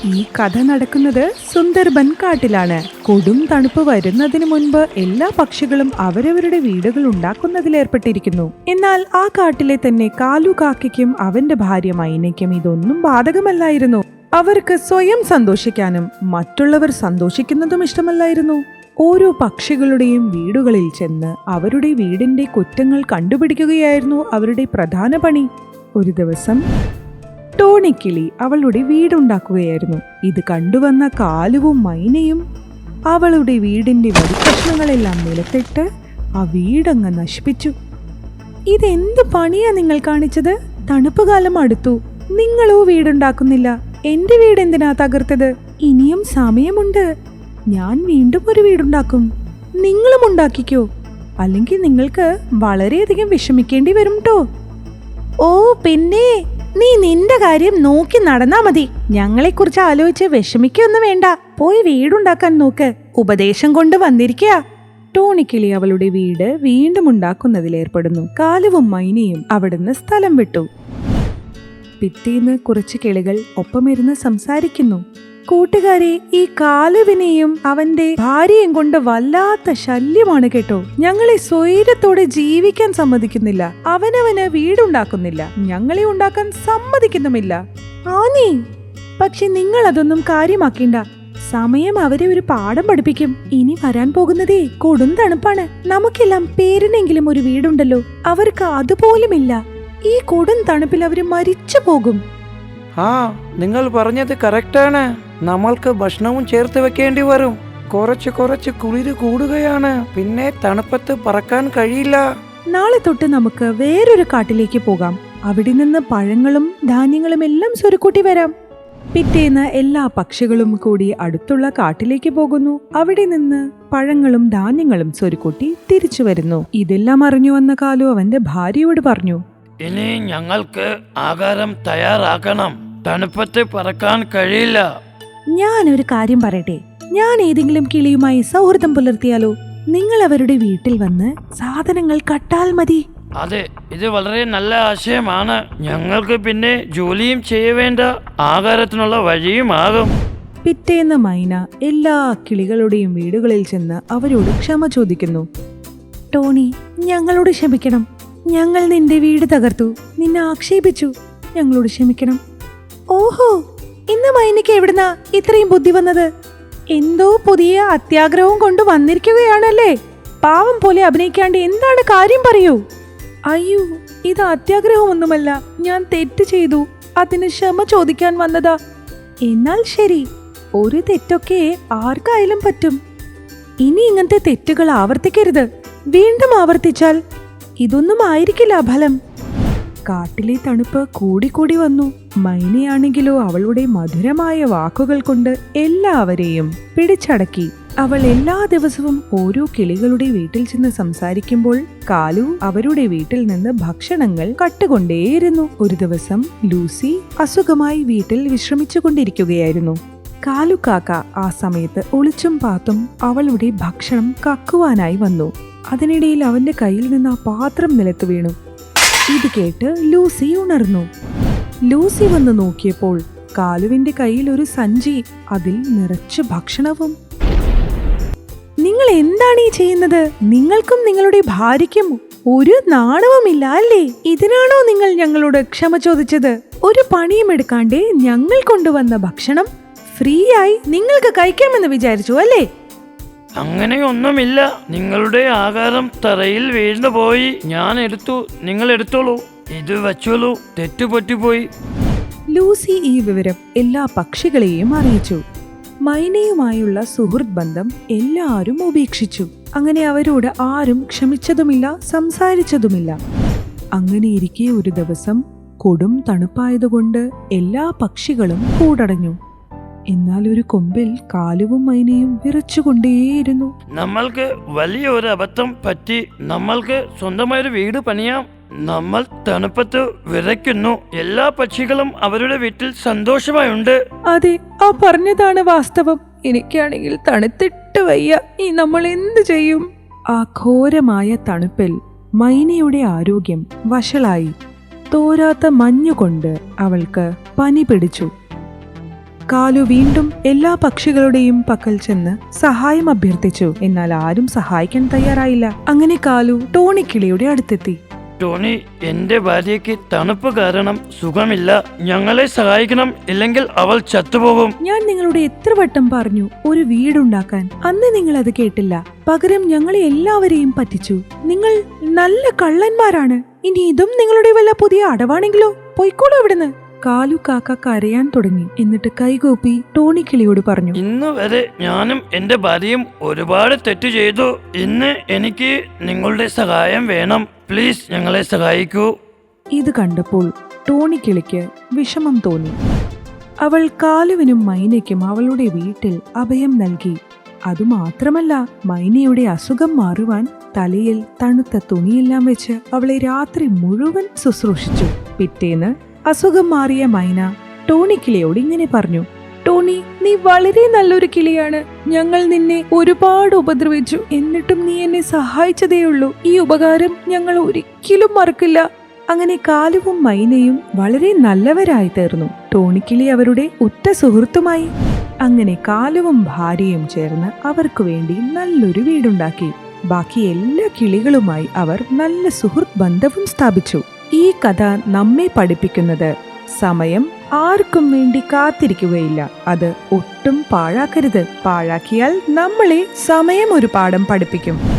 ഈ കഥ നടക്കുന്നത് സുന്ദർബൻ കാട്ടിലാണ്. കൊടും തണുപ്പ് വരുന്നതിന് മുൻപ് എല്ലാ പക്ഷികളും അവരവരുടെ വീടുകൾ ഉണ്ടാക്കുന്നതിലേർപ്പെട്ടിരിക്കുന്നു. എന്നാൽ ആ കാട്ടിലെ തന്നെ കാലു കാക്കയ്ക്കും അവന്റെ ഭാര്യ മൈനയ്ക്കും ഇതൊന്നും ബാധകമല്ലായിരുന്നു. അവർക്ക് സ്വയം സന്തോഷിക്കാനും മറ്റുള്ളവർ സന്തോഷിക്കുന്നതും ഇഷ്ടമല്ലായിരുന്നു. ഓരോ പക്ഷികളുടെയും വീടുകളിൽ ചെന്ന് അവരുടെ വീടിന്റെ കുറ്റങ്ങൾ കണ്ടുപിടിക്കുകയായിരുന്നു അവരുടെ പ്രധാന പണി. ഒരു ദിവസം ടോണിക്കിളി അവളുടെ വീടുണ്ടാക്കുകയായിരുന്നു. ഇത് കണ്ടുവന്ന കാലുവും മൈനയും അവളുടെ വീടിന്റെ വരിക്കഷ്ണങ്ങളെല്ലാം നിലത്തിട്ട് ആ വീടങ്ങ് നശിപ്പിച്ചു. ഇതെന്ത് പണിയാ നിങ്ങൾ കാണിച്ചത്? തണുപ്പ് കാലം അടുത്തു, നിങ്ങളോ വീടുണ്ടാക്കുന്നില്ല. എന്റെ വീട് എന്തിനാ തകർത്തത്? ഇനിയും സമയമുണ്ട്. ഞാൻ വീണ്ടും ഒരു വീടുണ്ടാക്കും. നിങ്ങളും ഉണ്ടാക്കിക്കോ, അല്ലെങ്കിൽ നിങ്ങൾക്ക് വളരെയധികം വിഷമിക്കേണ്ടി വരും ട്ടോ. ഓ പിന്നെ, നീ നിന്റെ കാര്യം നോക്കി നടന്നാ മതി. ഞങ്ങളെക്കുറിച്ച് ആലോചിച്ച് വിഷമിക്കൊന്നും വേണ്ട. പോയി വീടുണ്ടാക്കാൻ നോക്ക്. ഉപദേശം കൊണ്ട് വന്നിരിക്കുക. ടോണിക്കിളി അവളുടെ വീട് വീണ്ടും ഉണ്ടാക്കുന്നതിലേർപ്പെടുന്നു. കാലുവും മൈനയും അവിടുന്ന് സ്ഥലം വിട്ടു. പിറ്റേന്ന് കുറച്ച് കിളികൾ ഒപ്പമിരുന്ന് സംസാരിക്കുന്നു. കൂട്ടുകാരെ, ഈ കാലുവിനെയും അവന്റെ ഭാര്യയും കൊണ്ട് വല്ലാത്ത ശല്യമാണ് കേട്ടോ. ഞങ്ങളെ സ്വൈരത്തോടെ ജീവിക്കാൻ സമ്മതിക്കുന്നില്ല. അവനവന് വീടുണ്ടാക്കുന്നില്ല, ഞങ്ങളെ ഉണ്ടാക്കാൻ സമ്മതിക്കുന്നുമില്ല. ആനീ, പക്ഷെ നിങ്ങൾ അതൊന്നും കാര്യമാക്കേണ്ട. സമയം അവരെ ഒരു പാഠം പഠിപ്പിക്കും. ഇനി വരാൻ പോകുന്നതേ കൊടും തണുപ്പാണ്. നമുക്കെല്ലാം പേരിനെങ്കിലും ഒരു വീടുണ്ടല്ലോ, അവർക്ക് അതുപോലുമില്ല. ഈ കൊടും തണുപ്പിൽ അവര് മരിച്ചു പോകും. ആ, നിങ്ങൾ പറഞ്ഞത് കറക്റ്റാണ്. നമ്മൾക്ക് ഭക്ഷണവും ചേർത്ത് വെക്കേണ്ടി വരും. കുറച്ച് കുളിര് കൂടുകയാണ്. പിന്നെ തണുപ്പത്ത് പറക്കാൻ കഴിയില്ല. നാളെ തൊട്ട് നമുക്ക് വേറൊരു കാട്ടിലേക്ക് പോകാം. അവിടെ നിന്ന് പഴങ്ങളും ധാന്യങ്ങളും എല്ലാം സ്വരുക്കൂട്ടി വരാം. പിറ്റേന്ന് എല്ലാ പക്ഷികളും കൂടി അടുത്തുള്ള കാട്ടിലേക്ക് പോകുന്നു. അവിടെ നിന്ന് പഴങ്ങളും ധാന്യങ്ങളും സ്വരുക്കൂട്ടി തിരിച്ചു വരുന്നു. ഇതെല്ലാം അറിഞ്ഞു വന്ന കാലു അവന്റെ ഭാര്യയോട് പറഞ്ഞു, ഇനി ഞങ്ങൾക്ക് ആഹാരം തയ്യാറാക്കണം. തണുപ്പത്ത് പറക്കാൻ കഴിയില്ല. ഞാനൊരു കാര്യം പറയട്ടെ. ഞാൻ ഏതെങ്കിലും കിളിയുമായി സൗഹൃദം പുലർത്തിയാലോ? നിങ്ങൾ അവരുടെ വീട്ടിൽ വന്ന് സാധനങ്ങൾ കട്ടാൽ മതി. അതെ, ഇത് വളരെ നല്ല ആശയമാണ്. ഞങ്ങൾക്ക് പിന്നെ ജോലിയും ചെയ്യേണ്ട, ആഹാരത്തിനുള്ള വഴിയുമാകും. പിറ്റേന്ന് മൈന എല്ലാ കിളികളുടെയും വീടുകളിൽ ചെന്ന് അവരോട് ക്ഷമ ചോദിക്കുന്നു. ടോണി, ഞങ്ങളോട് ക്ഷമിക്കണം. ഞങ്ങൾ നിന്റെ വീട് തകർത്തു, നിന്നെ ആക്ഷേപിച്ചു. ഞങ്ങളോട് ക്ഷമിക്കണം. ഓഹോ, ഇന്ന് മൈനയ്ക്ക് എവിടുന്നാ ഇത്രയും ബുദ്ധി വന്നത്? എന്തോ പുതിയ അത്യാഗ്രഹവും കൊണ്ട് വന്നിരിക്കുകയാണല്ലേ. പാവം പോലെ അഭിനയിക്കാണ്ട് എന്താണ് കാര്യം പറയൂ. അയ്യോ, ഇത് അത്യാഗ്രഹമൊന്നുമല്ല. ഞാൻ തെറ്റ് ചെയ്തു, അതിന് ക്ഷമ ചോദിക്കാൻ വന്നതാ. എന്നാൽ ശരി, ഒരു തെറ്റൊക്കെ ആർക്കായാലും പറ്റും. ഇനി ഇങ്ങനത്തെ തെറ്റുകൾ ആവർത്തിക്കരുത്. വീണ്ടും ആവർത്തിച്ചാൽ ഇതൊന്നും ആയിരിക്കില്ല ഫലം. കാട്ടിലെ തണുപ്പ് കൂടിക്കൂടി വന്നു. മൈനയാണെങ്കിലോ അവളുടെ മധുരമായ വാക്കുകൾ കൊണ്ട് എല്ലാവരെയും പിടിച്ചടക്കി. അവൾ എല്ലാ ദിവസവും ഓരോ കിളികളുടെ വീട്ടിൽ ചെന്ന് സംസാരിക്കുമ്പോൾ കാലു അവരുടെ വീട്ടിൽ നിന്ന് ഭക്ഷണങ്ങൾ കട്ടുകൊണ്ടേയിരുന്നു. ഒരു ദിവസം ലൂസി അസുഖമായി വീട്ടിൽ വിശ്രമിച്ചു കൊണ്ടിരിക്കുകയായിരുന്നു. കാലു കാക്ക ആ സമയത്ത് ഒളിച്ചും പാത്തും അവളുടെ ഭക്ഷണം കക്കുവാനായി വന്നു. അതിനിടയിൽ അവന്റെ കയ്യിൽ നിന്ന് ആ പാത്രം നിലത്ത് വീണു. ഇത് കേട്ട് ലൂസി ഉണർന്നു. ലൂസി വന്ന് നോക്കിയപ്പോൾ കാലുവിന്റെ കയ്യിൽ ഒരു സഞ്ചി, അതിൽ നിറച്ച് ഭക്ഷണവും. നിങ്ങൾ എന്താണ് ഈ ചെയ്യുന്നത്? നിങ്ങൾക്കും നിങ്ങളുടെ ഭാര്യയ്ക്കും ഒരു നാണവുമില്ല അല്ലേ? ഇതിനാണോ നിങ്ങൾ ഞങ്ങളോട് ക്ഷമ ചോദിച്ചത്? ഒരു പണിയും എടുക്കാണ്ടേ ഞങ്ങൾ കൊണ്ടുവന്ന ഭക്ഷണം ഫ്രീ ആയി നിങ്ങൾക്ക് കഴിക്കാമെന്ന് വിചാരിച്ചു അല്ലേ? അങ്ങനെയൊന്നുമില്ല. നിങ്ങളുടെ ആഹാരം തറയിൽ വീണു പോയി. ഞാൻ എടുത്തു, നിങ്ങൾ എടുത്തോളൂ. ഇത് വച്ചോളൂ, തെറ്റുപറ്റിപ്പോയി. ലൂസി ഈ വിവരം എല്ലാ പക്ഷികളെയും അറിയിച്ചു. മൈനയുമായുള്ള സുഹൃത്ത് ബന്ധം എല്ലാവരും ഉപേക്ഷിച്ചു. അങ്ങനെ അവരോട് ആരും ക്ഷമിച്ചതുമില്ല, സംസാരിച്ചതുമില്ല. അങ്ങനെയിരിക്കെ ഒരു ദിവസം കൊടും തണുപ്പായതുകൊണ്ട് എല്ലാ പക്ഷികളും കൂടടഞ്ഞു. എന്നാൽ ഒരു കൊമ്പിൽ കാലുവും മൈനയും വിറച്ചുകൊണ്ടേയിരുന്നു. നമ്മൾക്ക് വലിയൊരു അബദ്ധം പറ്റി. നമ്മൾക്ക് സ്വന്തമായൊരു വീട് പണിയാം. നമ്മൾ തണുപ്പത്ത് വിറയ്ക്കുന്നു. എല്ലാ പക്ഷികളും അവരുടെ വീട്ടിൽ സന്തോഷമായുണ്ട്. അതെ, ആ പറഞ്ഞതാണ് വാസ്തവം. എനിക്കാണെങ്കിൽ തണുത്തിട്ട് വയ്യ. ഈ നമ്മൾ എന്ത് ചെയ്യും? ആ ഘോരമായ തണുപ്പിൽ മൈനയുടെ ആരോഗ്യം വഷളായി. തോരാത്ത മഞ്ഞുകൊണ്ട് അവൾക്ക് പനി പിടിച്ചു. കാലു വീണ്ടും എല്ലാ പക്ഷികളുടെയും പക്കൽ ചെന്ന് സഹായം അഭ്യർത്ഥിച്ചു. എന്നാൽ ആരും സഹായിക്കാൻ തയ്യാറായില്ല. അങ്ങനെ കാലു ടോണിക്കിളിയുടെ അടുത്തെത്തി. ടോണി, എന്റെ ഭാര്യയ്ക്ക് തണുപ്പ് കാരണം സുഖമില്ല. ഞങ്ങളെ സഹായിക്കണം, ഇല്ലെങ്കിൽ അവൾ ചത്തുപോകും. ഞാൻ നിങ്ങളോട് എത്ര വട്ടം പറഞ്ഞു ഒരു വീടുണ്ടാക്കാൻ? അന്ന് നിങ്ങൾ അത് കേട്ടില്ല. പകരം ഞങ്ങളെ എല്ലാവരെയും പറ്റിച്ചു. നിങ്ങൾ നല്ല കള്ളന്മാരാണ്. ഇനി ഇതും നിങ്ങളുടെ വല്ല പുതിയ അടവാണെങ്കിലോ? പൊയ്ക്കോളൂ ഇവിടുന്ന്. കാലു കാക്ക കരയാൻ തുടങ്ങി. എന്നിട്ട് കൈകൂപ്പി ടോണിക്കിളിയോട് പറഞ്ഞു, ഇന്ന് വരെ ഞാനും എന്റെ ഭാര്യയും ഒരുപാട് തെറ്റ് ചെയ്തു. ഇന്ന് എനിക്ക് നിങ്ങളുടെ സഹായം വേണം. പ്ലീസ് ഞങ്ങളെ സഹായിക്കൂ. ഇത് കണ്ടപ്പോൾ ടോണിക്കിളിക്ക് വിഷമം തോന്നി. അവൾ കാലുവിനും മൈനയ്ക്കും അവളുടെ വീട്ടിൽ അഭയം നൽകി. അതുമാത്രമല്ല, മൈനയുടെ അസുഖം മാറുവാൻ തലയിൽ തണുത്ത തുണിയെല്ലാം വെച്ച് അവളെ രാത്രി മുഴുവൻ ശുശ്രൂഷിച്ചു. പിറ്റേന്ന് അസുഖം മാറിയ മൈന ടോണിക്കിളിയോട് ഇങ്ങനെ പറഞ്ഞു, ടോണി, നീ വളരെ നല്ലൊരു കിളിയാണ്. ഞങ്ങൾ നിന്നെ ഒരുപാട് ഉപദ്രവിച്ചു. എന്നിട്ടും നീ എന്നെ സഹായിച്ചതേയുള്ളൂ. ഈ ഉപകാരം ഞങ്ങൾ ഒരിക്കലും മറക്കില്ല. അങ്ങനെ കാലുവും മൈനയും വളരെ നല്ലവരായി തീർന്നു. ടോണിക്കിളി അവരുടെ ഉറ്റ സുഹൃത്തുമായി. അങ്ങനെ കാലുവും ഭാര്യയും ചേർന്ന് അവർക്കു വേണ്ടി നല്ലൊരു വീടുണ്ടാക്കി. ബാക്കി എല്ലാ കിളികളുമായി അവർ നല്ല സുഹൃത്ത് ബന്ധവും സ്ഥാപിച്ചു. ഈ കഥ നമ്മെ പഠിപ്പിക്കുന്നത് സമയം ആർക്കും വേണ്ടി കാത്തിരിക്കുകയില്ല. അത് ഒട്ടും പാഴാക്കരുത്. പാഴാക്കിയാൽ നമ്മളെ സമയം ഒരു പാഠം പഠിപ്പിക്കും.